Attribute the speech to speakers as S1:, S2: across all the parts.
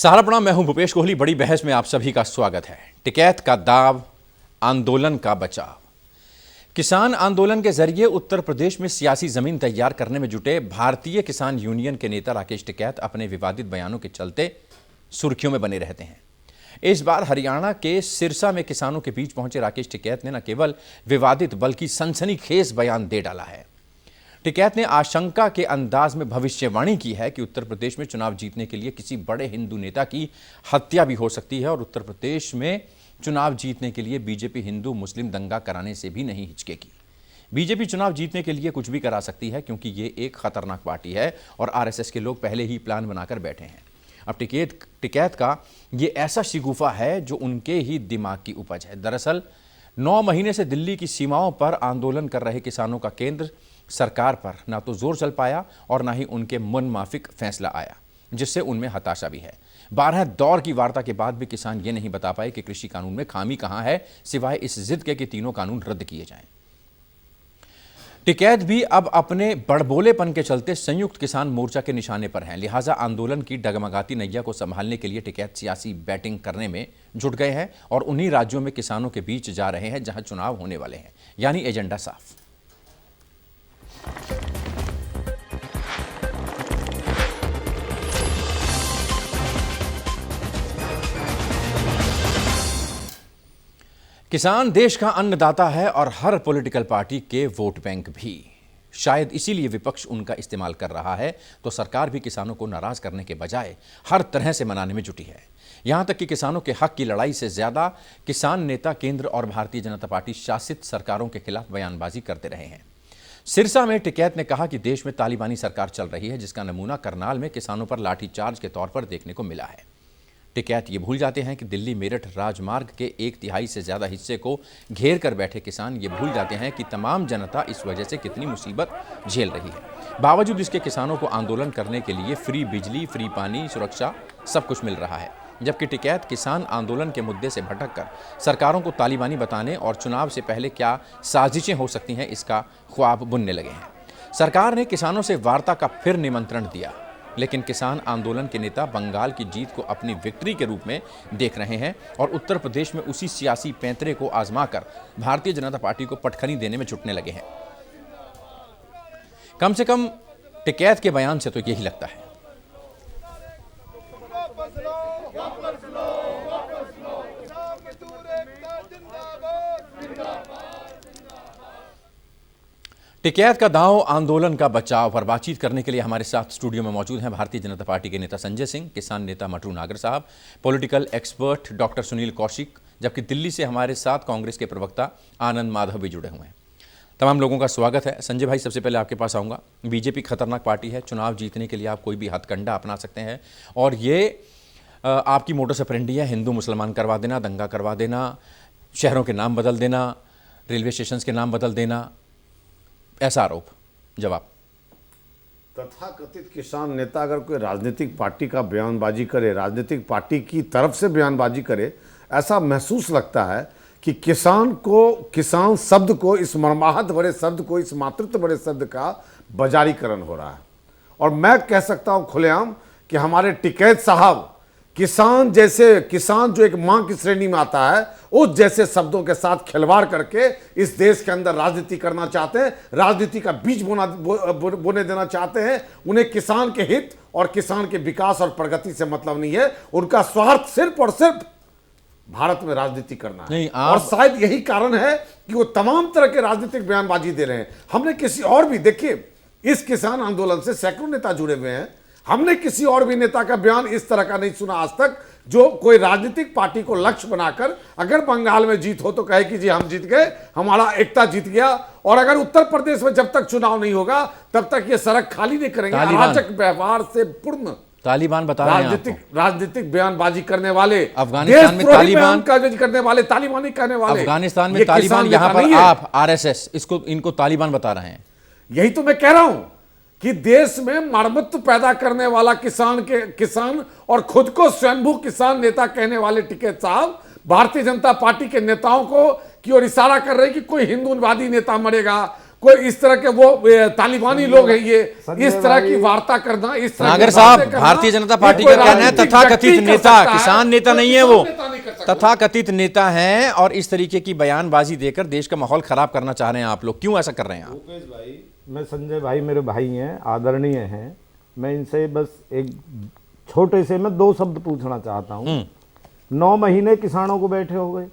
S1: सहारा प्रणाम। मैं हूं भूपेश कोहली। बड़ी बहस में आप सभी का स्वागत है। टिकैत का दाव, आंदोलन का बचाव। किसान आंदोलन के जरिए उत्तर प्रदेश में सियासी जमीन तैयार करने में जुटे भारतीय किसान यूनियन के नेता राकेश टिकैत अपने विवादित बयानों के चलते सुर्खियों में बने रहते हैं। इस बार हरियाणा के सिरसा में किसानों के बीच पहुंचे राकेश टिकैत ने न केवल विवादित बल्कि सनसनीखेज बयान दे डाला है। टिकैत ने आशंका के अंदाज में भविष्यवाणी की है कि उत्तर प्रदेश में चुनाव जीतने के लिए किसी बड़े हिंदू नेता की हत्या भी हो सकती है और उत्तर प्रदेश में चुनाव जीतने के लिए बीजेपी हिंदू मुस्लिम दंगा कराने से भी नहीं हिचकेगी। बीजेपी चुनाव जीतने के लिए कुछ भी करा सकती है क्योंकि ये एक खतरनाक पार्टी है और आरएसएस के लोग पहले ही प्लान बनाकर बैठे हैं। अब टिकैत का ये ऐसा शिगुफा है जो उनके ही दिमाग की उपज है। दरअसल 9 महीने से दिल्ली की सीमाओं पर आंदोलन कर रहे किसानों का केंद्र सरकार पर ना तो जोर चल पाया और ना ही उनके मन माफिक फैसला आया, जिससे उनमें हताशा भी है। 12 दौर की वार्ता के बाद भी किसान ये नहीं बता पाए कि कृषि कानून में खामी कहां है, सिवाय इस जिद के कि तीनों कानून रद्द किए जाएं। टिकैत भी अब अपने बड़बोलेपन के चलते संयुक्त किसान मोर्चा के निशाने पर हैं। लिहाजा आंदोलन की डगमगाती नैया को संभालने के लिए टिकैत सियासी बैटिंग करने में जुट गए हैं और उन्हीं राज्यों में किसानों के बीच जा रहे हैं जहां चुनाव होने वाले हैं, यानी एजेंडा साफ। किसान देश का अन्नदाता है और हर पॉलिटिकल पार्टी के वोट बैंक भी। शायद इसीलिए विपक्ष उनका इस्तेमाल कर रहा है, तो सरकार भी किसानों को नाराज करने के बजाय हर तरह से मनाने में जुटी है। यहां तक कि किसानों के हक की लड़ाई से ज्यादा किसान नेता केंद्र और भारतीय जनता पार्टी शासित सरकारों के खिलाफ बयानबाजी करते रहे हैं। सिरसा में टिकैत ने कहा कि देश में तालिबानी सरकार चल रही है, जिसका नमूना करनाल में किसानों पर लाठीचार्ज के तौर पर देखने को मिला है। टिकैत ये भूल जाते हैं कि दिल्ली मेरठ राजमार्ग के 1/3 से ज्यादा हिस्से को घेर कर बैठे किसान ये भूल जाते हैं कि तमाम जनता इस वजह से कितनी मुसीबत झेल रही है। बावजूद इसके किसानों को आंदोलन करने के लिए फ्री बिजली, फ्री पानी, सुरक्षा सब कुछ मिल रहा है, जबकि टिकैत किसान आंदोलन के मुद्दे से भटककर सरकारों को तालिबानी बताने और चुनाव से पहले क्या साजिशें हो सकती हैं इसका ख्वाब बुनने लगे हैं। सरकार ने किसानों से वार्ता का फिर निमंत्रण दिया, लेकिन किसान आंदोलन के नेता बंगाल की जीत को अपनी विक्ट्री के रूप में देख रहे हैं और उत्तर प्रदेश में उसी सियासी पैंतरे को आजमाकर भारतीय जनता पार्टी को पटखनी देने में जुटने लगे हैं। कम से कम टिकैत के बयान से तो यही लगता है। टिकैत का दांव, आंदोलन का बचाव पर बातचीत करने के लिए हमारे साथ स्टूडियो में मौजूद हैं भारतीय जनता पार्टी के नेता संजय सिंह, किसान नेता मटरू नागर साहब, political expert doctor Sunil Kaushik, जबकि दिल्ली से हमारे साथ कांग्रेस के प्रवक्ता आनंद माधव भी जुड़े हुए हैं। तमाम लोगों का स्वागत है। संजय भाई, सबसे पहले आपके पास आऊँगा। बीजेपी खतरनाक पार्टी है, चुनाव जीतने के लिए आप कोई भी हथकंडा अपना सकते हैं और ये आपकी मोटो ऑपरेंडी है, हिंदू मुसलमान करवा देना, दंगा करवा देना, शहरों के नाम बदल देना, रेलवे स्टेशन के नाम बदल देना, ऐसा आरोप। जवाब।
S2: तथाकथित किसान नेता अगर कोई राजनीतिक पार्टी का बयानबाजी करे, राजनीतिक पार्टी की तरफ से बयानबाजी करे, ऐसा महसूस लगता है कि किसान शब्द को, इस मर्माहत भरे शब्द को, इस मातृत्व भरे शब्द का बाजारीकरण हो रहा है। और मैं कह सकता हूं खुलेआम कि हमारे टिकैत साहब किसान जो एक मां की श्रेणी में आता है, उस जैसे शब्दों के साथ खिलवाड़ करके इस देश के अंदर राजनीति करना चाहते हैं, राजनीति का बीज बोने देना चाहते हैं। उन्हें किसान के हित और किसान के विकास और प्रगति से मतलब नहीं है। उनका स्वार्थ सिर्फ और सिर्फ भारत में राजनीति करना है। और शायद यही कारण है कि वो तमाम तरह के राजनीतिक बयानबाजी दे रहे हैं। हमने किसी और भी, देखिए, इस किसान आंदोलन से सैकड़ों नेता जुड़े हुए हैं, हमने किसी और भी नेता का बयान इस तरह का नहीं सुना आज तक, जो कोई राजनीतिक पार्टी को लक्ष्य बनाकर अगर बंगाल में जीत हो तो कहे कि जी हम जीत गए, हमारा एकता जीत गया, और अगर उत्तर प्रदेश में जब तक चुनाव नहीं होगा तब तक ये सड़क खाली नहीं करेंगे। अराजक व्यवहार से पूर्ण
S1: तालिबान बता रहे हैं
S2: राजनीतिक बयानबाजी करने वाले,
S1: अफगानिस्तान में तालिबान
S2: करने वाले, तालिबानी करने वाले,
S1: अफगानिस्तान में तालिबान, यहां पर आप आरएसएस इनको तालिबान बता रहे हैं।
S2: यही तो मैं कह रहा हूं कि देश में मरम्मत पैदा करने वाला किसान और खुद को स्वयंभू किसान नेता कहने वाले टिकैत साहब भारतीय जनता पार्टी के नेताओं को की ओर इशारा कर रहे हैं कि कोई हिंदूवादी नेता मरेगा, कोई इस तरह के वो तालिबानी लोग हैं ये, इस तरह की वार्ता करना, इस तरह
S1: नागर साहब, भारतीय जनता पार्टी का कहना है तथाकथित नेता, किसान नेता नहीं है वो, तथाकथित नेता हैं और इस तरीके की बयानबाजी देकर देश का माहौल खराब करना चाह रहे हैं आप लोग। क्यों ऐसा कर रहे हैं आप?
S3: भूपेश भाई, मैं संजय भाई मेरे भाई हैं, आदरणीय हैं, मैं इनसे बस एक छोटे से मैं 2 शब्द पूछना चाहता हूं। 9 महीने किसानों को बैठे हो गए,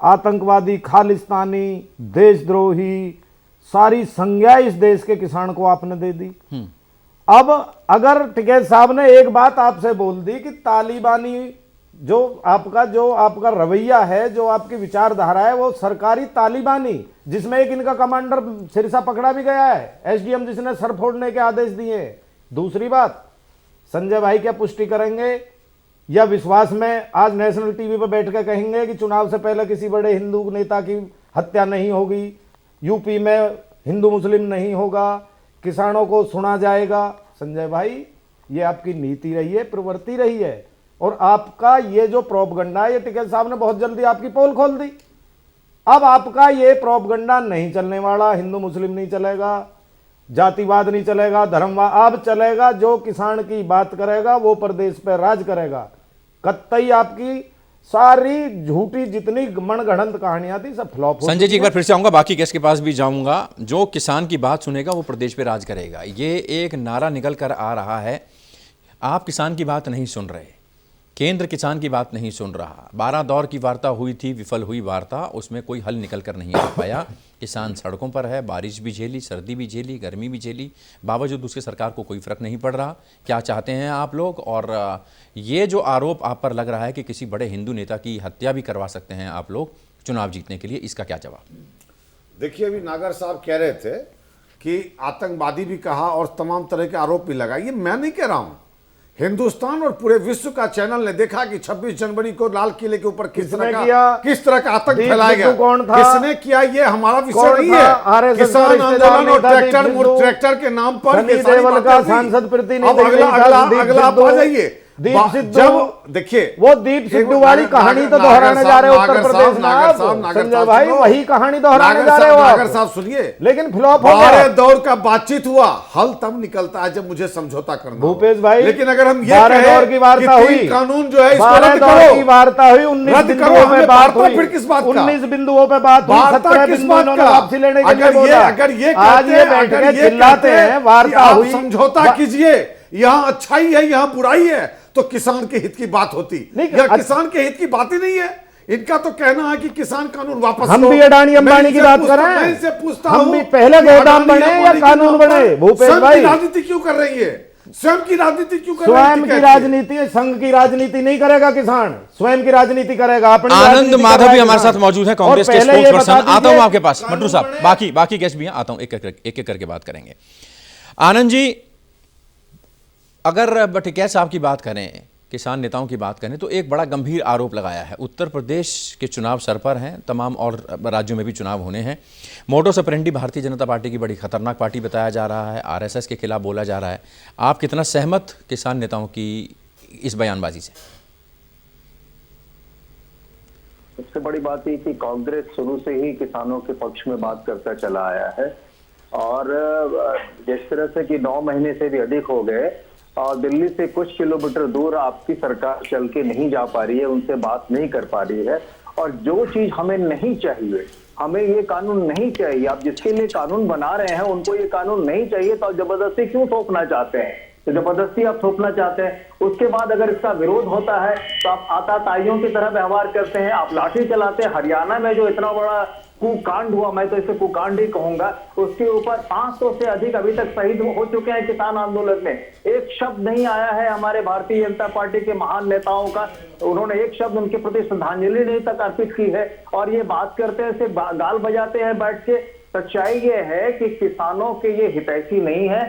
S3: आतंकवादी, खालिस्तानी, देशद्रोही सारी संज्ञा इस देश के किसान को आपने दे दी। अब अगर टिकैत साहब ने एक बात आपसे बोल दी कि तालिबानी जो आपका रवैया है, जो आपकी विचारधारा है, वो सरकारी तालिबानी, जिसमें एक इनका कमांडर सिरसा पकड़ा भी गया है, एसडीएम जिसने सर फोड़ने के आदेश दिए। दूसरी बात, संजय भाई क्या पुष्टि करेंगे या विश्वास में आज नेशनल टीवी पर बैठ कर कहेंगे कि चुनाव से पहले किसी बड़े हिंदू नेता की हत्या नहीं होगी, यूपी में हिंदू मुस्लिम नहीं होगा, किसानों को सुना जाएगा? संजय भाई, ये आपकी नीति रही है, प्रवृत्ति रही है, और आपका ये जो प्रोपगंडा है, ये टिकैत साहब ने बहुत जल्दी आपकी पोल खोल दी। अब आपका ये प्रोपगंडा नहीं चलने वाला, हिंदू मुस्लिम नहीं चलेगा, जातिवाद नहीं चलेगा, धर्मवाद अब चलेगा। जो किसान की बात करेगा वो प्रदेश पर राज करेगा। कतई आपकी सारी झूठी जितनी मनगढ़ंत कहानियां थी सब फ्लॉप हो।
S1: संजय जी, एक बार फिर से आऊंगा, बाकी गेस्ट के पास भी जाऊंगा। जो किसान की बात सुनेगा वो प्रदेश पे राज करेगा, ये एक नारा निकल कर आ रहा है। आप किसान की बात नहीं सुन रहे, केंद्र किसान की बात नहीं सुन रहा। 12 दौर की वार्ता हुई थी, विफल हुई वार्ता, उसमें कोई हल निकल कर नहीं आ पाया। किसान सड़कों पर है, बारिश भी झेली, सर्दी भी झेली, गर्मी भी झेली, बावजूद उसके सरकार को कोई फर्क नहीं पड़ रहा। क्या चाहते हैं आप लोग? और ये जो आरोप आप पर लग रहा है कि किसी बड़े हिंदू नेता की हत्या भी करवा सकते हैं आप लोग चुनाव जीतने के लिए, इसका क्या जवाब?
S2: देखिए, अभी नागर साहब कह रहे थे कि आतंकवादी भी कहा और तमाम तरह के आरोप भी लगाए। ये मैं नहीं कह रहा हूं, हिंदुस्तान और पूरे विश्व का चैनल ने देखा कि 26 जनवरी को लाल किले के ऊपर किस तरह का आतंक फैलाया गया, किसने किया, ये हमारा विषय नहीं है। किसान आंदोलन और ट्रैक्टर के नाम पर
S3: सांसद प्रतिनिधि,
S2: अगला आप आ जाइए। जब देखिए
S3: वो दीप सिद्धू वाली कहानी तो दोहराने जा रहे हो उत्तर प्रदेश में संजय भाई, वही कहानी दोहराने जा रहे हो
S2: नागर साहब। सुनिए,
S3: लेकिन फ्लॉप हो गया।
S2: दौर का बातचीत हुआ, हल तब निकलता है जब मुझे समझौता करना।
S3: भूपेश भाई,
S2: लेकिन अगर हम ये
S3: दौर की वार्ता हुई,
S2: कानून जो है
S3: 12 दौर की वार्ता हुई, 19 बिंदुओं पे बात हुई,
S2: फिर किस बात का?
S3: 19 बिंदुओं पे बात हुई, 17 बिंदुओं ने वापसी लेने के लिए बोला।
S2: अगर ये
S3: आज ये बैठ के चिल्लाते हैं, वार्ता हुई,
S2: समझौता कीजिए, यहाँ अच्छाई है, यहाँ बुराई है, तो किसान के हित की बात होती। या किसान के हित की बात ही नहीं है। इनका तो कहना है कि किसान कानून वापस
S3: हम भी अडानी अंबानी की बात कर रहे हैं।
S2: मैं इनसे पूछता
S3: हम
S2: हूं,
S3: भी पहले गोदाम बने या कानून बने? भूपेश भाई,
S2: राजनीति क्यों कर रही है? स्वयं की राजनीति क्यों कर
S3: रही है? स्वयं की राजनीति, संघ की राजनीति नहीं करेगा किसान, स्वयं की राजनीति करेगा। अपनी
S1: आनंद माधव भी हमारे साथ मौजूद है, कांग्रेस के स्पोक्स पर्सन। आता हूं आपके पास मट्टू साहब, बाकी गेस्ट भी हैं, आता हूं, एक करके बात करेंगे। आनंद जी, अगर टिकैत साहब की बात करें, किसान नेताओं की बात करें, तो एक बड़ा गंभीर आरोप लगाया है। उत्तर प्रदेश के चुनाव सर पर हैं, तमाम और राज्यों में भी चुनाव होने हैं। Modus operandi Bharatiya Janata party की बड़ी खतरनाक पार्टी बताया जा रहा है, आरएसएस के खिलाफ बोला जा रहा है। आप कितना सहमत किसान नेताओं की इस बयानबाजी से?
S4: सबसे बड़ी बात ये कि कांग्रेस शुरू से ही किसानों के पक्ष में बात करता चला आया है, और जिस तरह से कि 9 महीने से भी अधिक हो गए और दिल्ली से कुछ किलोमीटर दूर आपकी सरकार चल के नहीं जा पा रही है, उनसे बात नहीं कर पा रही है। और जो चीज हमें नहीं चाहिए, हमें ये कानून नहीं चाहिए, आप जिसके लिए कानून बना रहे हैं उनको ये कानून नहीं चाहिए, तो जबरदस्ती क्यों थोपना चाहते हैं? तो जबरदस्ती आप थोपना चाहते हैं, उसके बाद अगर इसका विरोध होता है तो आप आताताइयों की तरह व्यवहार करते हैं, आप लाठी चलाते हैं। हरियाणा में जो इतना बड़ा कुकांड हुआ, मैं तो इसे कुकांड ही कहूंगा, उसके ऊपर 500 से अधिक अभी तक शहीद हो चुके हैं किसान आंदोलन में। एक शब्द नहीं आया है हमारे भारतीय जनता पार्टी के महान नेताओं का, उन्होंने एक शब्द उनके प्रति श्रद्धांजलि नहीं तक अर्पित की है, और ये बात करते हैं, सिर्फ गाल बजाते हैं बैठ के। सच्चाई ये है कि किसानों के ये हितैषी नहीं है।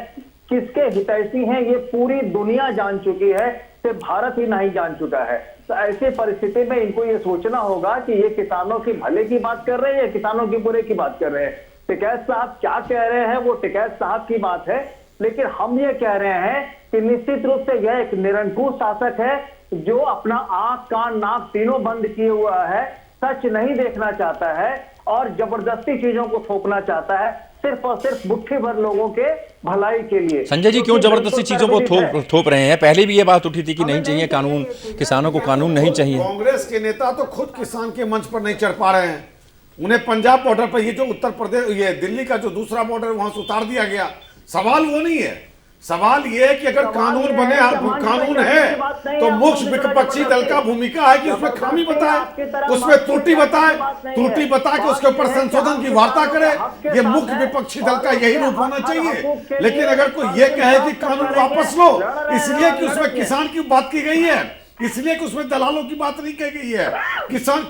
S4: किसके हितैषी हैं ये पूरी दुनिया जान चुकी है, सिर्फ भारत ही नहीं जान चुका है। तो ऐसे परिस्थिति में इनको ये सोचना होगा कि ये किसानों की भले की बात कर रहे हैं, किसानों की बुरे की बात कर रहे हैं। टिकैत साहब क्या कह रहे हैं वो टिकैत साहब की बात है, लेकिन हम ये कह रहे हैं कि निश्चित रूप से यह एक निरंकुश शासक है जो अपना आंख कान नाक तीनों बंद किए हुआ है, सच नहीं देखना चाहता है और जबरदस्ती चीजों को थोपना चाहता है। सिर्फ और सिर्फ मुट्ठी भर लोगों के भलाई के लिए।
S1: संजय जी क्यों जबरदस्ती चीजों को थोप रहे हैं? पहले भी ये बात उठी थी कि नहीं चाहिए कानून, किसानों को कानून नहीं चाहिए।
S2: कांग्रेस के नेता तो खुद किसान के मंच पर नहीं चढ़ पा रहे हैं। उन्हें पंजाब बॉर्डर पर, ये जो उत्तर प्रदेश, ये दिल्ली का जो दूसरा बॉर्डर वहां से उतार दिया गया। सवाल वो नहीं है, सवाल ये है कि अगर कानून बने, कानून है तो मुख्य विपक्षी दल का भूमिका है कि उसमें खामी बताए, उसमें त्रुटि बताए, त्रुटि बता के उसके ऊपर संशोधन की वार्ता करे। ये मुख्य विपक्षी दल का यही रूप होना चाहिए। लेकिन अगर कोई ये कहे कि कानून वापस लो इसलिए कि उसमें किसान की बात की गई है, इसलिए कि उसमें दलालों की बात नहीं कही गई है,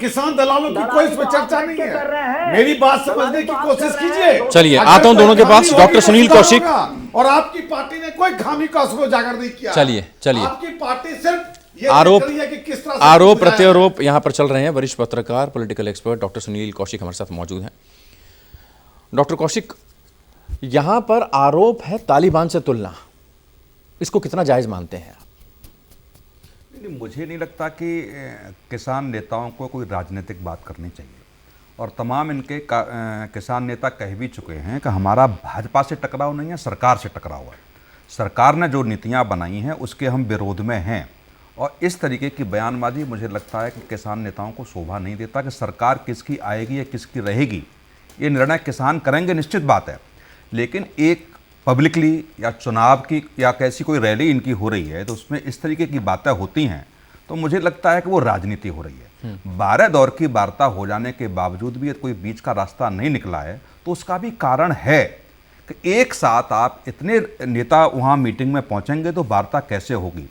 S2: किसान दलालों की कोई इसमें चर्चा नहीं है। मेरी बात समझने की कोशिश कीजिए।
S1: चलिए आता हूं दोनों के पास। डॉक्टर सुनील कौशिक,
S2: और आपकी पार्टी ने कोई खामी का असर उजागर नहीं किया।
S1: चलिए
S2: आपकी पार्टी सिर्फ
S1: आरोप
S2: कि किस तरह से
S1: आरोप प्रत्यारोप यहां पर चल रहे हैं। वरिष्ठ पत्रकार, political expert doctor Sunil Kaushik हमारे साथ मौजूद हैं। डॉक्टर कौशिक, यहां पर आरोप है तालिबान से तुलना, इसको कितना जायज मानते हैं?
S5: मुझे नहीं लगता कि किसान नेताओं को कोई राजनीतिक बात करनी चाहिए, और तमाम इनके किसान नेता कह भी चुके हैं कि हमारा भाजपा से टकराव नहीं है, सरकार से टकराव है। सरकार ने जो नीतियां बनाई हैं उसके हम विरोध में हैं, और इस तरीके की बयानबाजी मुझे लगता है कि किसान नेताओं को शोभा नहीं देता। कि सरकार किसकी आएगी या किसकी रहेगी ये निर्णय किसान करेंगे, निश्चित बात है। लेकिन एक पब्लिकली या चुनाव की या कैसी कोई रैली इनकी हो रही है तो उसमें इस तरीके की बातें होती हैं, तो मुझे लगता है कि वो राजनीति हो रही है। 12 दौर की वार्ता हो जाने के बावजूद भी कोई बीच का रास्ता नहीं निकला है, तो उसका भी कारण है कि एक साथ आप इतने नेता वहाँ मीटिंग में पहुँचेंगे तो वार्ता कैसे होगी।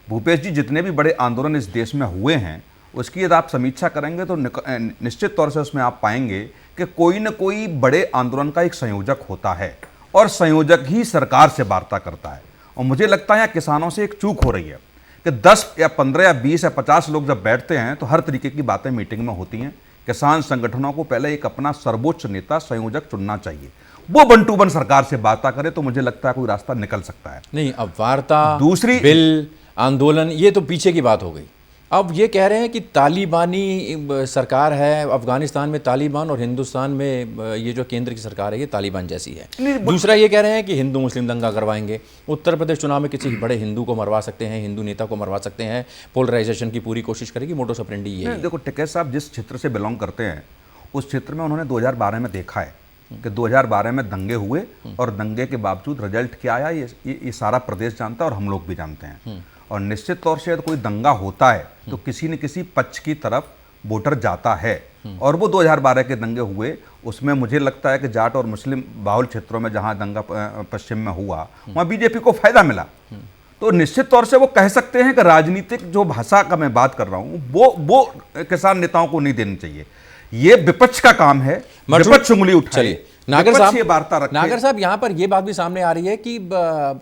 S5: भूपेश जी, जितने भी बड़े आंदोलन इस देश में हुए हैं उसकी यदि आप समीक्षा करेंगे तो निश्चित तौर से उसमें आप पाएंगे कि कोई न कोई बड़े आंदोलन का एक संयोजक होता है, और संयोजक ही सरकार से वार्ता करता है। और मुझे लगता है यहाँ किसानों से एक चूक हो रही है कि 10 या 15 या 20 या 50 लोग जब बैठते हैं तो हर तरीके की बातें मीटिंग में होती हैं। किसान संगठनों को पहले एक अपना सर्वोच्च नेता, संयोजक चुनना चाहिए। वो वन टू वन सरकार से वार्ता करे तो मुझे लगता है कोई रास्ता निकल सकता है।
S1: नहीं, अब वार्ता,
S5: दूसरी
S1: बिल, आंदोलन, ये तो पीछे की बात हो गई। अब ये कह रहे हैं कि तालिबानी सरकार है अफगानिस्तान में, तालिबान, और हिंदुस्तान में ये जो केंद्र की सरकार है ये तालिबान जैसी है। दूसरा ये कह रहे हैं कि हिंदू मुस्लिम दंगा करवाएंगे, उत्तर प्रदेश चुनाव में किसी बड़े हिंदू को मरवा सकते हैं, हिंदू नेता को मरवा सकते हैं, पोलराइजेशन की पूरी कोशिश करेगी, मोटो ऑपरेंडी ये है।
S5: देखो टिकैत साहब जिस क्षेत्र से बिलोंग करते हैं उस क्षेत्र में उन्होंने 2012 में देखा है कि 2012 में दंगे हुए, और दंगे के बावजूद रिजल्ट क्या आया ये सारा प्रदेश जानता है और हम लोग भी जानते हैं। और निश्चित तौर से यदि कोई दंगा होता है तो किसी न किसी पक्ष की तरफ वोटर जाता है, और वो 2012 के दंगे हुए उसमें मुझे लगता है कि जाट और मुस्लिम बाहुल क्षेत्रों में जहां दंगा पश्चिम में हुआ वहां बीजेपी को फायदा मिला। तो निश्चित तौर से वो कह सकते हैं कि राजनीतिक जो भाषा का मैं बात कर रहा हूं वो किसान नेताओं को नहीं देनी चाहिए। ये विपक्ष का काम है, विपक्ष उंगली उठाए।
S1: नागर साहब, यहाँ पर ये बात भी सामने आ रही है कि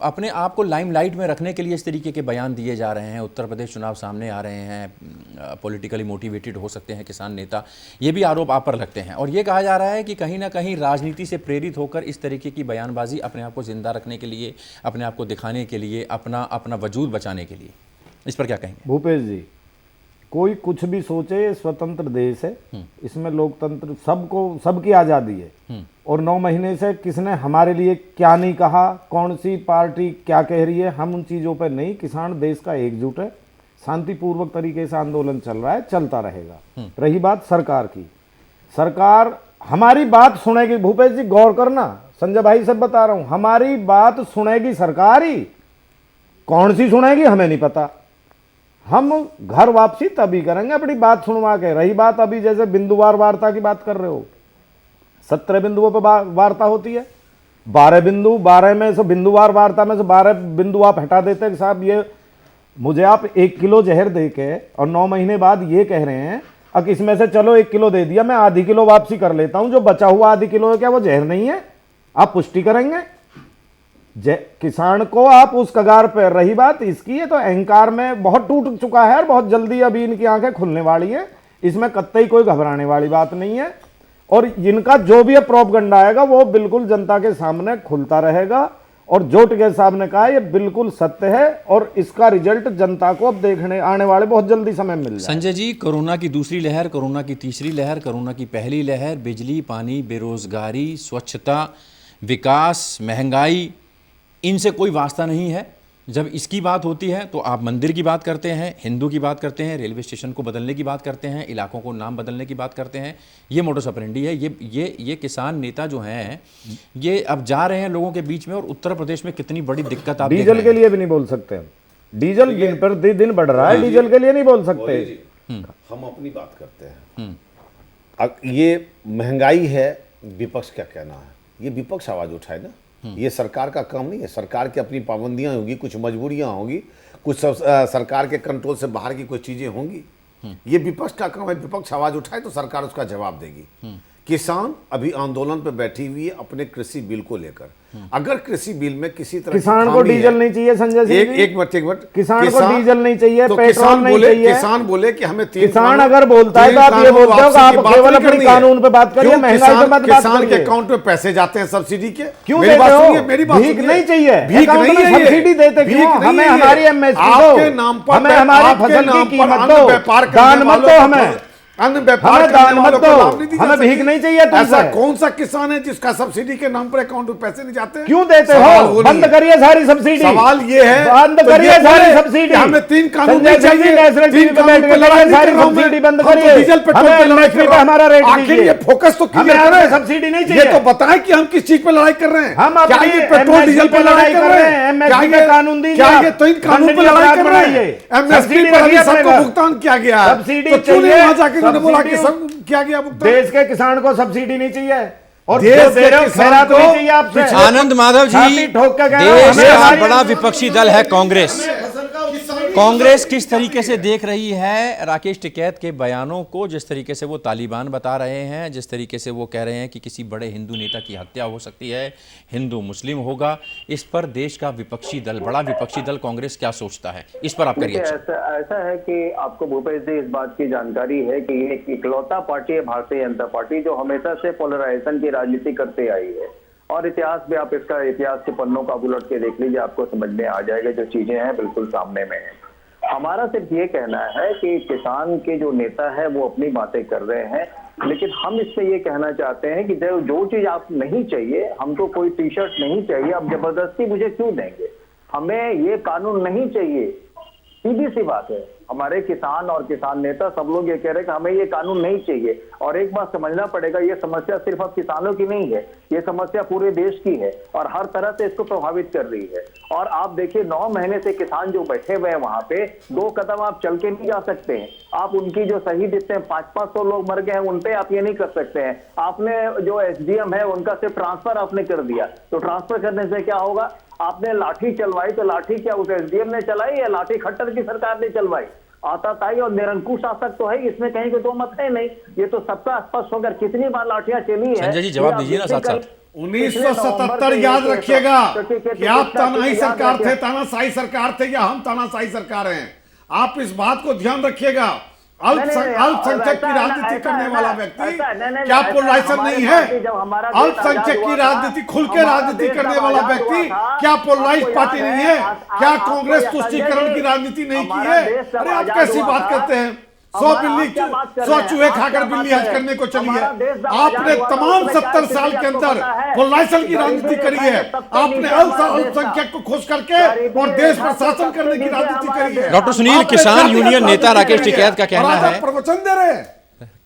S1: अपने आप को लाइमलाइट में रखने के लिए इस तरीके के बयान दिए जा रहे हैं। उत्तर प्रदेश चुनाव सामने आ रहे हैं, पॉलिटिकली मोटिवेटेड हो सकते हैं किसान नेता, ये भी आरोप आप पर लगते हैं। और ये कहा जा रहा है कि कहीं ना कहीं राजनीति से प्रेरित होकर इस तरीके की बयानबाजी अपने आप को जिंदा रखने के लिए, अपने आप को दिखाने के लिए, अपना वजूद बचाने के लिए, इस पर क्या कहेंगे?
S3: भूपेश जी, कोई कुछ भी सोचे, ये स्वतंत्र देश है, इसमें लोकतंत्र, सबकी आज़ादी है। और 9 महीने से किसने हमारे लिए क्या नहीं कहा, कौन सी पार्टी क्या कह रही है, हम उन चीज़ों पर नहीं। किसान देश का एकजुट है, शांतिपूर्वक तरीके से आंदोलन चल रहा है, चलता रहेगा। रही बात सरकार की, सरकार हमारी बात सुनेगी। भूपेश जी गौर करना, संजय भाई से बता रहा हूं, हमारी बात सुनेगी सरकार ही। कौन सी सुनेगी हमें नहीं पता, हम घर वापसी तभी करेंगे अपनी बात सुनवा के। रही बात अभी जैसे बिंदुवार वार्ता की बात कर रहे हो, 17 बिंदुओं पर वार्ता होती है, 12 बिंदु, 12 में से बिंदुवार वार्ता में से 12 बिंदु आप हटा देते हैं कि साहब ये मुझे आप 1 किलो जहर दे के और 9 महीने बाद ये कह रहे हैं अब इसमें से चलो 1 किलो दे दिया, मैं आधी किलो वापसी कर लेता हूं, जो बचा हुआ आधी किलो है क्या वो जहर नहीं है? आप पुष्टि करेंगे? किसान को आप उस कगार पर। रही बात इसकी, है तो अहंकार में बहुत टूट चुका है और बहुत जल्दी अभी इनकी आंखें खुलने वाली है, इसमें कतई कोई घबराने वाली बात नहीं है। और इनका जो भी प्रोपगंडा आएगा वो बिल्कुल जनता के सामने खुलता रहेगा, और जो टिकैत साहब ने कहा ये बिल्कुल सत्य है, और इसका रिजल्ट जनता को अब देखने आने वाले बहुत जल्दी समय मिल जाए।
S1: संजय जी, कोरोना की दूसरी लहर, कोरोना की तीसरी लहर, कोरोना की पहली लहर, बिजली, पानी, बेरोजगारी, स्वच्छता, विकास, महंगाई, इनसे कोई वास्ता नहीं है। जब इसकी बात होती है तो आप मंदिर की बात करते हैं, हिंदू की बात करते हैं, रेलवे स्टेशन को बदलने की बात करते हैं, इलाकों को नाम बदलने की बात करते हैं। ये मोडस ऑपरेंडी है। ये किसान नेता जो हैं ये अब जा रहे हैं लोगों के बीच में, और उत्तर प्रदेश में कितनी बड़ी दिक्कत आप देख
S3: डीजल
S1: रहे
S3: के
S1: हैं।
S3: लिए भी नहीं बोल सकते हम। डीजल दिन पर दिन बढ़ रहा है, डीजल के लिए नहीं बोल सकते।
S2: हम अपनी बात करते हैं। अब ये महंगाई है, विपक्ष क्या कहना है? ये विपक्ष आवाज उठाए ना, ये सरकार का काम नहीं है। सरकार की अपनी पाबंदियां होगी, कुछ मजबूरियां होगी, कुछ सरकार के कंट्रोल से बाहर की कुछ चीजें होंगी। ये विपक्ष का काम है। विपक्ष आवाज उठाए तो सरकार उसका जवाब देगी। किसान अभी आंदोलन पे बैठी हुई है अपने कृषि बिल को लेकर। अगर कृषि बिल में किसी तरह
S3: किसान को डीजल नहीं चाहिए संजय सिंह जी?
S2: एक मिनट,
S3: किसान को डीजल नहीं चाहिए,
S2: तो
S3: पेट्रोल नहीं चाहिए।
S2: किसान बोले कि हमें
S3: किसान अगर बोलता है तो आप ये बोलते हो कि आप केवल अपने कानून पे बात करिए, महंगाई पे मत बात
S2: किसान के
S3: करिए।
S2: अकाउंट में पैसे जाते हैं सब्सिडी के।
S3: क्यों
S2: मेरी
S3: देते
S2: बात
S3: हो?
S2: सुनिए, मेरी बात
S3: भीख
S2: सुनिए।
S3: नहीं चाहिए,
S2: भीख
S3: अकाउंट
S2: नहीं
S3: में
S2: है ये।
S3: सब्सिडी देते
S2: भीख
S3: क्यों?
S2: नहीं
S3: हमें
S2: है ये।
S3: हमारी एमएसपी
S2: आपके
S3: दो,
S2: नाम पर
S3: हमें हमारी
S2: आपके
S3: फसल
S2: नाम
S3: की
S2: पर
S3: कीमत
S2: अन्न
S3: दो,
S2: व्यापार करने
S3: दान मत
S2: वालों
S3: दो
S2: को
S3: हमें,
S2: अन्न व्यापार
S3: हमें
S2: करने
S3: दान
S2: वालों
S3: मत
S2: को
S3: दो,
S2: लाभ नहीं दी जा
S3: हमें भीख
S2: सकती।
S3: नहीं चाहिए तुमसे।
S2: ऐसा कौन सा किसान है जिसका सब्सिडी के नाम पर अकाउंट में पैसे नहीं जाते?
S3: क्यों देते
S2: सवाल
S3: हो?
S2: वो
S3: बंद
S2: नहीं है।
S3: करिए सारी सब्सिडी।
S2: सवाल ये है,
S3: बंद
S2: तो
S3: करिए
S2: ये
S3: सारी
S2: बोले
S3: सब्सिडी।
S2: कि हमें 3 कानून
S3: संजय
S2: नहीं
S3: सिंह जी
S2: चाहिए,
S3: नेशनल टीवी
S2: 3
S3: पे बैठ
S2: कानून
S3: के
S2: पे लड़ाई
S3: लड़ाई,
S2: नहीं
S3: सारी
S2: कर रहा हूं
S3: सब्सिडी
S2: मैं।
S3: बंद
S2: हम तो
S3: करिए।
S2: डीजल पेट्रोल
S3: हमें
S2: पे लड़ाई
S3: MSP
S2: कर
S3: पे
S2: रहा हूं।
S3: हमारा रेट
S2: आखिर
S3: दीजिए।
S2: ये फोकस तो
S3: हमें
S2: क्लियर
S3: आपसे
S2: करें।
S3: सब्सिडी नहीं
S2: ये
S3: चाहिए।
S2: तो बताएं कि हम किस चीज पे लड़ाई कर रहे हैं।
S3: हम
S2: क्या
S3: अपनी
S2: ये पेट्रोल
S3: MSP
S2: डीजल पे लड़ाई कर रहे हैं?
S3: MSP
S2: क्या
S3: पे
S2: ये
S3: कानून दीजिए
S2: क्या
S3: आप।
S2: ये तो इन कानून पे
S3: खंड
S2: लड़ाई
S3: अपराध
S2: कर रहे
S3: बनाइए।
S2: हैं? एमएसपी
S3: सब्सिडी
S2: पर अभी
S3: रखिए
S2: सबको
S3: अपने
S2: भुगतान किया गया है,
S3: सब्सिडी
S2: तो क्यों नहीं
S3: चाहिए।
S2: वहां जाके उन्होंने बोला कि
S3: सब्सिडी
S2: सब किया गया भुगतान?
S3: देश के किसान को सब्सिडी नहीं चाहिए, और
S2: देश
S3: जो
S2: के
S3: दे रहे हो
S2: किसान
S3: खैरात
S2: को
S3: नहीं चाहिए आपसे।
S1: आनंद माधव जी,
S3: छाती ठोक के कह रहा हूं,
S1: देश
S3: हमें
S1: का
S3: हमारी
S1: बड़ा
S3: MSP
S1: विपक्षी दल है कांग्रेस। कांग्रेस किस तरीके से देख रही है राकेश टिकैत के बयानों को, जिस तरीके से वो तालिबान बता रहे हैं, जिस तरीके से वो कह रहे हैं कि किसी बड़े हिंदू नेता की हत्या हो सकती है, हिंदू मुस्लिम होगा, इस पर देश का विपक्षी दल, बड़ा विपक्षी दल कांग्रेस क्या सोचता है? इस पर आप करिए।
S4: ऐसा है कि आपको भूपेश जी इस बात की जानकारी है कि ये एक इकलौता पार्टी है भारतीय जनता पार्टी जो हमेशा से पोलराइजेशन की राजनीति करते आई है। और इतिहास भी आप इसका इतिहास के पन्नों का उलट के देख लीजिए, आपको समझ में आ जाएगा। जो चीजें हैं बिल्कुल सामने में है। हमारा सिर्फ ये कहना है कि किसान के जो नेता है वो अपनी बातें कर रहे हैं, लेकिन हम इससे ये कहना चाहते हैं कि जो चीज आप नहीं चाहिए, हमको कोई टी शर्ट नहीं चाहिए, अब जबरदस्ती मुझे क्यों देंगे? हमें ये कानून नहीं चाहिए, सीधी सी बात है। हमारे किसान और किसान नेता सब लोग ये कह रहे हैं कि हमें ये कानून नहीं चाहिए। और एक बात समझना पड़ेगा, ये समस्या सिर्फ अब किसानों की नहीं है, ये समस्या पूरे देश की है और हर तरह से इसको प्रभावित कर रही है। और आप देखिए 9 महीने से किसान जो बैठे हुए हैं वहां पे, 2 कदम आप चल के नहीं जा सकते हैं। आप उनकी जो शहीद इतने 500-500 लोग मर गए हैं उन पे आप ये नहीं कर सकते हैं। आपने जो SDM है उनका सिर्फ ट्रांसफर आपने कर दिया, तो ट्रांसफर करने से क्या होगा? आपने लाठी चलवाई, तो लाठी क्या उस SDM ने चलाई या लाठी खट्टर की सरकार ने चलवाई? आताताई और निरंकुश शासक तो है, इसमें कहीं कोई दो मत है नहीं। ये तो सबका स्पष्ट होकर कितनी बार लाठियां चली है।
S1: संजय जी जवाब दीजिए ना साथ साथ।
S2: 1977 याद रखिएगा कि आप तानाशाही सरकार थे, तानाशाही सरकार थे या हम तानाशाही सरकार हैं। आप इस बात को ध्यान रखिएगा। अल्पसंख्यक की राजनीति करने वाला व्यक्ति क्या पोलराइजेशन नहीं है? अल्पसंख्यक की राजनीति, खुल के राजनीति करने वाला व्यक्ति क्या पोलराइज पार्टी नहीं है? क्या कांग्रेस तुष्टीकरण की राजनीति नहीं की है? अरे आप कैसी बात करते हैं? 100 चूहे खाकर बिल्ली हज करने को चली है। आपने तमाम 70 साल के अंदर पोलराइजेशन की राजनीति करी है। आपने अल्पसंख्यक को खुश करके और देश पर शासन करने की राजनीति करी है।
S1: डॉक्टर सुनील, किसान यूनियन नेता राकेश टिकैत का कहना है,
S2: प्रवचन दे रहे हैं।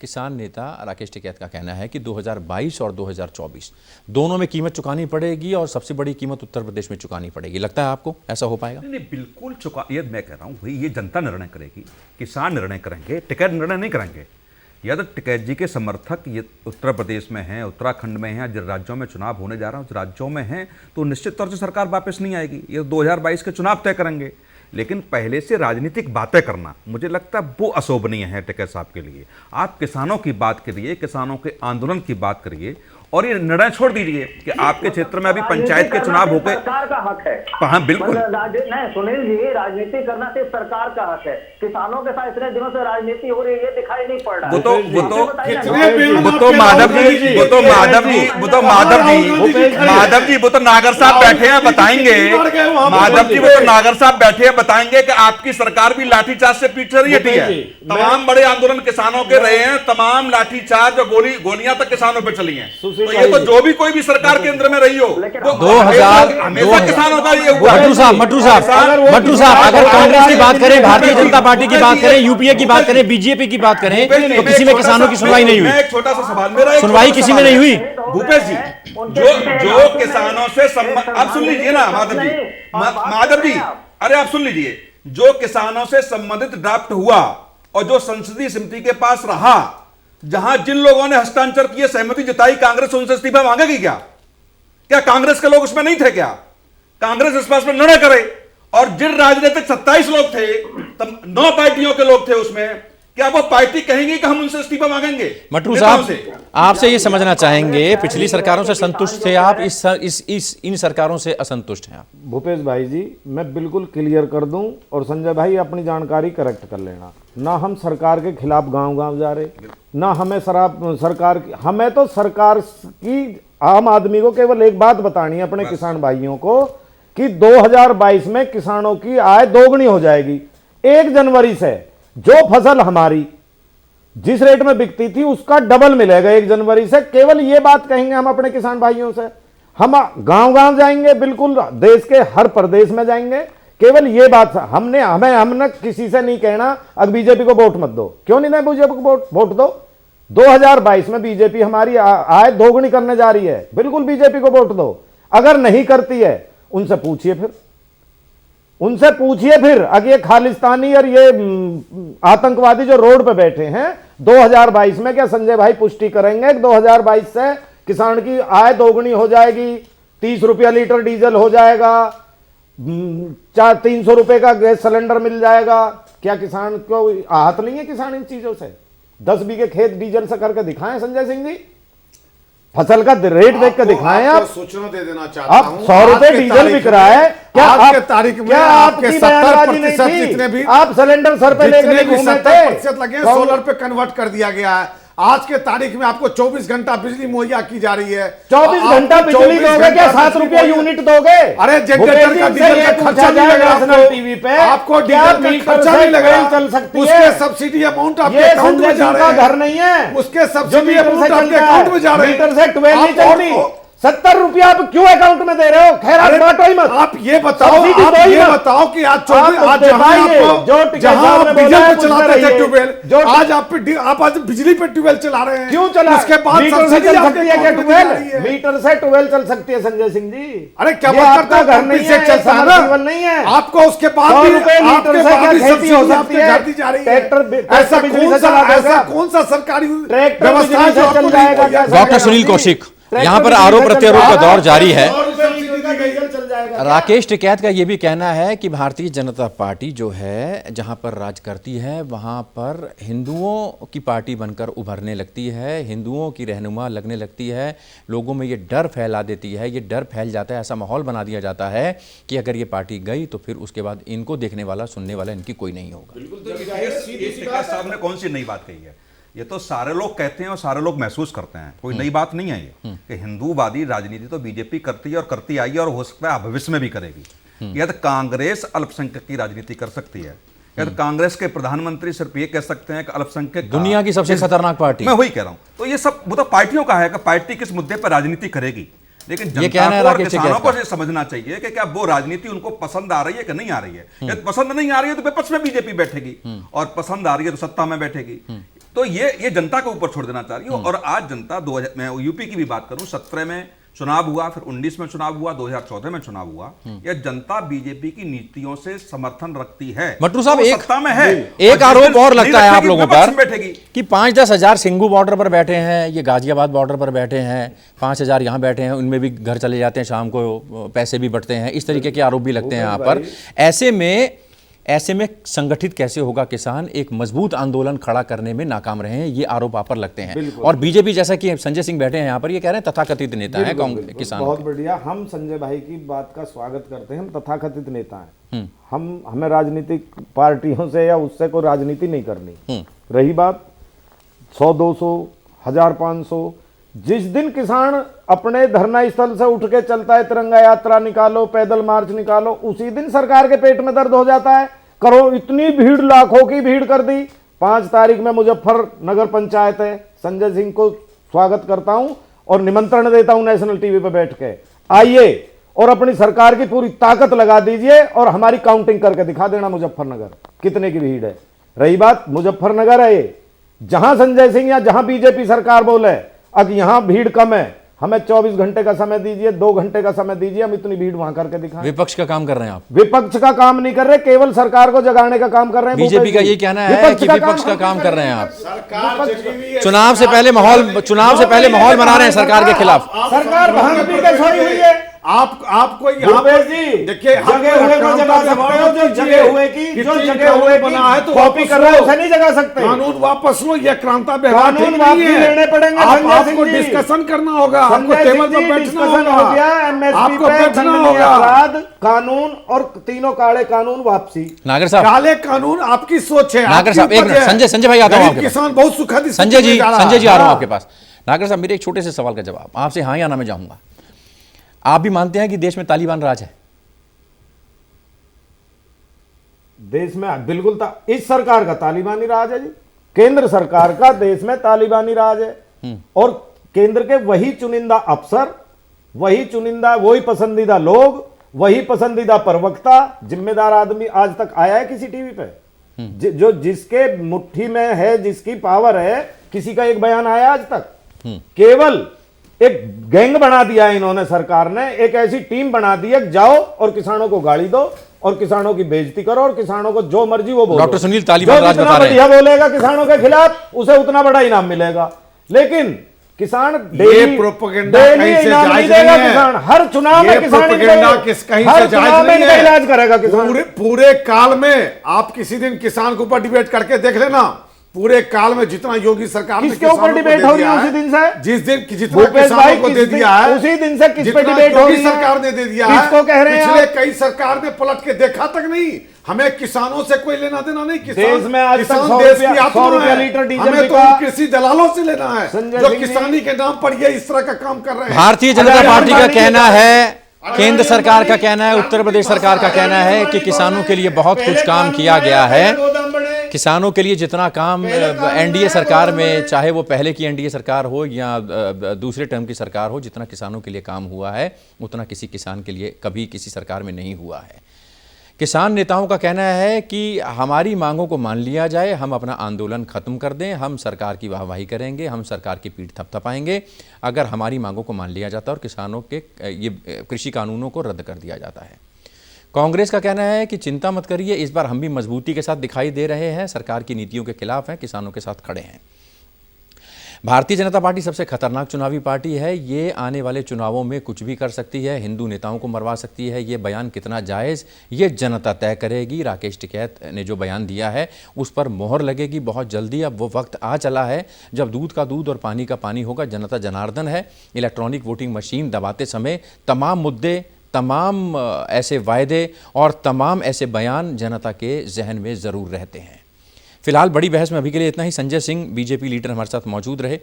S1: किसान नेता राकेश टिकैत का कहना है कि 2022 और 2024 दोनों में कीमत चुकानी पड़ेगी और सबसे बड़ी कीमत उत्तर प्रदेश में चुकानी पड़ेगी। लगता है आपको ऐसा हो पाएगा?
S5: नहीं, बिल्कुल चुका, ये मैं कह रहा हूँ भाई, ये जनता निर्णय करेगी, किसान निर्णय करेंगे, टिकैत निर्णय नहीं करेंगे। या तो टिकैत जी के समर्थक ये उत्तर प्रदेश में हैं, उत्तराखंड में हैं, जिन राज्यों में चुनाव होने जा रहा है उस राज्यों में हैं, तो निश्चित तौर से सरकार वापस नहीं आएगी। ये 2022 के चुनाव तय करेंगे। लेकिन पहले से राजनीतिक बातें करना मुझे लगता है वो अशोभनीय है टिकैत साहब के लिए। आप किसानों की बात करिए, किसानों के आंदोलन की बात करिए और ये निर्णय छोड़ दीजिए कि आपके क्षेत्र में अभी पंचायत के चुनाव हो गए।
S4: सरकार का हक है।
S5: हाँ बिल्कुल,
S4: नहीं सुनील जी, राजनीति करना सिर्फ सरकार का हक है। किसानों के साथ इतने दिनों से राजनीति हो रही है, ये दिखाई नहीं पड़ रहा।
S5: वो तो माधव जी, वो तो नागर साहब बैठे हैं बताएंगे। माधव जी, वो तो नागर साहब बैठे हैं बताएंगे कि आपकी सरकार भी लाठीचार्ज से पीछे रही है। तमाम बड़े आंदोलन किसानों के रहे हैं, तमाम लाठीचार्ज और गोलियां तक किसानों पर चली हैं। तो ये तो जो भी कोई भी सरकार केंद्र में रही हो,
S4: लेकिन
S5: वो
S1: 2000
S5: हमेशा किसानों का ये हुआ है।
S1: मट्टू साहब अगर कांग्रेस की बात करें, भारतीय जनता पार्टी की बात करें, यूपीए की बात करें, बीजेपी की बात करें, तो किसी में किसानों की सुनवाई नहीं हुई।
S5: एक छोटा सा सवाल, मेरा
S1: सुनवाई किसी में नहीं हुई।
S5: भूपेश जी, जो किसानों से आप सुन लीजिए ना माधव जी, अरे आप सुन लीजिए, जो किसानों से संबंधित ड्राफ्ट हुआ और जो संसदीय समिति के पास रहा, जहां जिन लोगों ने हस्तांतर किए, सहमति जताई, कांग्रेस उनसे इस्तीफा मांगेगी क्या? क्या कांग्रेस के लोग उसमें नहीं थे क्या? कांग्रेस इस बात पर निर्णय करे। और जिन राजनीतिक 27 लोग थे, 9 पार्टियों के लोग थे उसमें, क्या वो पार्टी कहेंगे कि हम उनसे इस्तीफा मांगेंगे?
S1: मट्टू साहब आपसे ये समझना चाहेंगे, पिछली सरकारों से संतुष्ट थे आप, इन सरकारों से असंतुष्ट हैं आप?
S3: भूपेश भाई जी, मैं बिल्कुल क्लियर कर दूं और संजय भाई अपनी जानकारी करेक्ट कर लेना। ना हम सरकार के खिलाफ गांव-गांव जा रहे, ना हमें सरकार की, हमें तो सरकार की, आम आदमी को केवल एक बात बतानी है अपने किसान भाइयों को कि 2022 में किसानों की आय दोगुनी हो जाएगी। 1 जनवरी से जो फसल हमारी जिस रेट में बिकती थी उसका डबल मिलेगा 1 जनवरी से। केवल ये बात कहेंगे हम अपने किसान भाइयों से, हम गांव-गांव जाएंगे, बिल्कुल देश के हर प्रदेश में जाएंगे, केवल ये बात हमने किसी से नहीं कहना अब बीजेपी को वोट मत दो। क्यों नहीं दें बीजेपी को वोट दो? 2022 में बीजेपी हमारी आय दोगुनी करने जा रही है, बिल्कुल बीजेपी को वोट दो। अगर नहीं करती है उनसे पूछिए फिर अगर ये खालिस्तानी और ये आतंकवादी जो रोड पे बैठे हैं 2022 में, क्या संजय भाई पुष्टि करेंगे कि 2022 से किसान की आय दोगुनी हो जाएगी, 30 रुपया लीटर डीजल हो जाएगा, 300 रुपए का गैस सिलेंडर मिल जाएगा? क्या किसान को आहत नहीं है किसान इन चीजों से? 10 बीघे खेत डीजल से करके दिखाएं संजय सिंह जी, फसल का रेट देख के दिखाएं। आप
S2: सूचना दे देना चाहता
S3: आप
S2: हूं,
S3: 100 रुपए डीजल बिक रहा है, क्या
S2: आज के
S3: आप
S2: तारीख में
S3: क्या
S2: आपके
S3: आपकी
S2: 70% जितने भी
S3: आप सिलेंडर सर पे लेकर घूमे थे,
S2: 70% लगे सोलर पे कन्वर्ट कर दिया गया है। आज के तारीख में आपको 24 घंटा बिजली मुहैया की जा रही है।
S3: 24 घंटा बिजली दोगे क्या? 7 रुपया यूनिट दोगे?
S2: अरे जनरेटर का डीजल का खर्चा नहीं लग रहा
S3: टीवी पे,
S2: आपको डीजल का खर्चा नहीं लग रहा,
S3: चल सकती है,
S2: उसके सब्सिडी अमाउंट आपके
S3: ये
S2: अकाउंट में जा रहे हैं।
S3: घर नहीं है,
S2: उसके सब्सिडी अमाउंट आपके अकाउंट में जा रहे हैं।
S3: मीटर से 12 नहीं चलती, 70 रुपया आप क्यों अकाउंट में दे रहे हो? खैर आप बांटो ही मत।
S2: आप ये बताओ कि आज जहां डीजल पे चलाते थे ट्यूबवेल, आज बिजली पे ट्यूबवेल चला रहे हैं।
S3: क्यों चला?
S2: उसके बाद
S3: मीटर से चल सकती है क्या ट्यूबवेल? मीटर से ट्यूबवेल चल सकती है संजय सिंह जी।
S2: अरे क्या बात करते हैं?
S3: घर नहीं है,
S2: चलता
S3: नहीं है
S2: आपको, उसके बाद भी
S3: मीटर से क्या खेती हो सकती है?
S2: जाती जा रही है।
S3: ट्रैक्टर
S2: ऐसा कौन सा सरकारी व्यवस्था है जो आपको नहीं मुहैया?
S1: डॉक्टर सुनील कौशिक, यहाँ पर आरोप प्रत्यारोप का दौर जारी है। राकेश टिकैत का यह भी कहना है कि भारतीय जनता पार्टी जो है जहां पर राज करती है वहां पर हिंदुओं की पार्टी बनकर उभरने लगती है, हिंदुओं की रहनुमा लगने लगती है, लोगों में ये डर फैला देती है, ये डर फैल जाता है, ऐसा माहौल बना दिया जाता है कि अगर ये पार्टी गई तो फिर उसके बाद इनको देखने वाला सुनने वाला इनकी कोई नहीं होगा।
S5: टिकैत साहब ने कौन सी नई बात कही है? ये तो सारे लोग कहते हैं और सारे लोग महसूस करते हैं, कोई नई बात नहीं है ये कि हिंदूवादी राजनीति तो बीजेपी करती है और करती आई है और हो सकता है भविष्य में भी करेगी। यदि कांग्रेस अल्पसंख्यक की राजनीति कर सकती है, यदि कांग्रेस के प्रधानमंत्री सिर्फ ये कह सकते हैं कि अल्पसंख्यक
S1: दुनिया की सबसे खतरनाक पार्टी,
S5: मैं वही कह रहा हूं, तो ये सब वो तो पार्टियों का है कि पार्टी किस मुद्दे पर राजनीति करेगी, लेकिन जनता को और किसानों को समझना चाहिए कि क्या वो राजनीति उनको पसंद आ रही है कि नहीं आ रही है। यदि पसंद नहीं आ रही है तो विपक्ष में बीजेपी बैठेगी और पसंद आ रही है तो सत्ता में बैठेगी। तो ये जनता के ऊपर छोड़ देना चाह रही है। और आज जनता 2000 मैं यूपी की भी बात करूं, 17 में चुनाव हुआ, फिर 19 में चुनाव हुआ, 2014 में चुनाव हुआ, यह जनता बीजेपी की नीतियों से समर्थन रखती है।
S1: मट्टू साहब, एक
S5: सत्ता में है,
S1: एक आरोप और लगता है आप लोगों पर
S5: बैठेगी
S1: कि 5-10 हजार सिंघू बॉर्डर पर बैठे हैं, ये गाजियाबाद बॉर्डर पर बैठे हैं, 5 हजार यहाँ बैठे हैं, उनमें भी घर चले जाते हैं, शाम को पैसे भी बंटते हैं, इस तरीके के आरोप भी लगते हैं यहाँ पर। ऐसे में संगठित कैसे होगा किसान? एक मजबूत आंदोलन खड़ा करने में नाकाम रहे हैं, ये आरोप आप पर लगते हैं। और बीजेपी, जैसा कि संजय सिंह बैठे हैं यहाँ पर, ये कह रहे हैं तथाकथित नेता है कांग्रेस किसान।
S3: बहुत बढ़िया, हम संजय भाई की बात का स्वागत करते हैं। हम तथाकथित नेता हैं, हमें राजनीतिक पार्टियों से या उससे कोई राजनीति नहीं करनी। रही बात 100, 200, 1000, 500, जिस दिन किसान अपने धरना स्थल से उठ के चलता है, तिरंगा यात्रा निकालो, पैदल मार्च निकालो, उसी दिन सरकार के पेट में दर्द हो जाता है। करो, इतनी भीड़, लाखों की भीड़ कर दी। 5 तारीख में मुजफ्फरनगर पंचायत है, संजय सिंह को स्वागत करता हूं और निमंत्रण देता हूं नेशनल टीवी पे बैठ के, आइए और अपनी सरकार की पूरी ताकत लगा दीजिए और हमारी काउंटिंग करके दिखा देना मुजफ्फरनगर कितने की भीड़ है। रही बात मुजफ्फरनगर है, ये जहां संजय सिंह या जहां बीजेपी सरकार बोले अब यहां भीड़ कम है, हमें 24 घंटे का समय दीजिए, 2 घंटे का समय दीजिए, हम इतनी भीड़ वहां करके दिखाएं।
S1: विपक्ष का काम कर रहे हैं आप?
S3: विपक्ष का काम नहीं कर रहे, केवल सरकार को जगाने का काम कर रहे हैं।
S1: बीजेपी का ये कहना है कि विपक्ष का काम कर रहे हैं आप।
S2: सरकार
S1: चुनाव से पहले माहौल बना रहे हैं सरकार के खिलाफ।
S3: सरकार भांग पी के सोई हुई है।
S2: आपको
S3: भूपेश जी
S2: देखिए
S3: जगे हुए को जगा सकते हो, जो जगे हुए की जो जगे हुए
S2: बना है तो
S3: कॉपी कर रहे हो उसे नहीं जगा सकते।
S2: कानून वापस लो, यह क्रांता व्यवहार
S3: कानून
S2: ठीक
S3: वापस
S2: नहीं है।
S3: लेने पड़ेंगे
S2: आपको डिस्कशन करना होगा, आपको टेबल पर बैठना होगा, आपको बैठना होगा।
S3: अपराध कानून और तीनों काले कानून वापसी।
S1: नागर साहब,
S2: काले कानून आपकी सोच है।
S1: नागर साहब एक मिनट, संजय भाई आता हूं आपके पास।
S2: किसान बहुत सुखद
S1: संजय जी आ रहा हूं आपके पास। नागर साहब मेरे एक छोटे से सवाल का जवाब आपसे हाँ या ना में चाहूंगा। आप भी मानते हैं कि देश में तालिबान राज है?
S3: देश में बिल्कुल इस सरकार का तालिबानी राज है जी। केंद्र सरकार का देश में तालिबानी राज है और केंद्र के वही चुनिंदा अफसर, वही पसंदीदा लोग, वही पसंदीदा प्रवक्ता, जिम्मेदार आदमी आज तक आया है किसी टीवी पे जो जिसके मुट्ठी में है, जिसकी पावर है, किसी का एक बयान आया आज तक? केवल एक गैंग बना दिया है इन्होंने, सरकार ने एक ऐसी टीम बना दी है, जाओ और किसानों को गाली दो और किसानों की बेइज्जती करो और किसानों को जो मर्जी वो बोलो।
S1: डॉक्टर सुनील तालिबान राज बता रहे
S3: हैं, बोलेगा किसानों के खिलाफ उसे उतना बड़ा इनाम मिलेगा, लेकिन किसान
S2: ये प्रोपेगेंडा कहीं से जायज नहीं है।
S3: किसान हर चुनाव में
S2: कहीं से जायज नहीं है।
S3: इलाज करेगा किसान।
S2: पूरे काल में आप किसी दिन किसान के ऊपर डिबेट करके देख लेना, पूरे काल में जितना योगी सरकार ने
S3: किसके ऊपर डिबेट हो रही है उसी दिन से?
S2: जिस दिन जितना किसानों को दे दिया है
S3: उसी दिन से किस पे
S2: जितना
S3: डिबेट हो रही
S2: योगी
S3: है?
S2: सरकार ने दे दिया है।
S3: किसको कह रहे हैं
S2: पिछले
S3: आप?
S2: कई सरकार ने पलट के देखा तक नहीं। हमें किसानों से कोई लेना देना नहीं।
S3: देश में आज तक
S2: किसान
S3: 100
S2: देश की
S3: रुपया
S2: आत्मा है।
S3: लीटर डीजल
S2: हमें तो
S3: बिका।
S2: उन कृषि दलालों से लेना है
S3: संजय
S2: जो
S3: सिंह जी-
S2: किसानी के नाम पर ये इस तरह का काम कर रहे हैं।
S1: भारतीय जनता पार्टी का कहना है, केंद्र सरकार का कहना है, उत्तर प्रदेश सरकार का कहना है कि किसानों के लिए बहुत कुछ काम किया गया है। किसानों के लिए जितना काम एनडीए सरकार में, चाहे वो पहले की एनडीए सरकार हो या दूसरे टर्म की सरकार हो, जितना किसानों के लिए काम हुआ है उतना किसी किसान के लिए कभी किसी सरकार में नहीं हुआ है। किसान नेताओं का कहना है कि हमारी मांगों को मान लिया जाए, हम अपना आंदोलन खत्म कर दें, हम सरकार की वाहवाही करेंगे, हम सरकार की पीठ थपथपाएंगे अगर हमारी मांगों को मान लिया जाता है और किसानों के ये कृषि कानूनों को रद्द कर दिया जाता है। कांग्रेस का कहना है कि चिंता मत करिए, इस बार हम भी मजबूती के साथ दिखाई दे रहे हैं, सरकार की नीतियों के खिलाफ हैं, किसानों के साथ खड़े हैं। भारतीय जनता पार्टी सबसे खतरनाक चुनावी पार्टी है, ये आने वाले चुनावों में कुछ भी कर सकती है, हिंदू नेताओं को मरवा सकती है। ये बयान कितना जायज़ ये जनता तय करेगी। राकेश टिकैत ने जो बयान दिया है उस पर मोहर लगेगी बहुत जल्दी। अब वो वक्त आ चला है जब दूध का दूध और पानी का पानी होगा। जनता जनार्दन है। इलेक्ट्रॉनिक वोटिंग मशीन दबाते समय तमाम मुद्दे, तमाम ऐसे वायदे और तमाम ऐसे बयान जनता के जहन में ज़रूर रहते हैं। फिलहाल बड़ी बहस में अभी के लिए इतना ही। संजय सिंह बीजेपी लीडर हमारे साथ मौजूद रहे,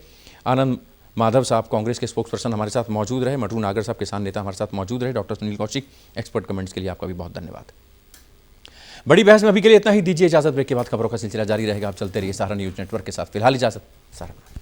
S1: आनंद माधव साहब कांग्रेस के स्पोक्स पर्सन हमारे साथ मौजूद रहे, मटरू नागर साहब किसान नेता हमारे साथ मौजूद रहे, doctor Sunil Kaushik expert comments के लिए आपका भी बहुत धन्यवाद। बड़ी बहस में अभी के लिए इतना ही। दीजिए इजाजत, ब्रेक के बाद खबरों का सिलसिला जारी रहेगा। आप चलते रहिए सहारा न्यूज़ नेटवर्क के साथ। फिलहाल इजाजत, सहारा।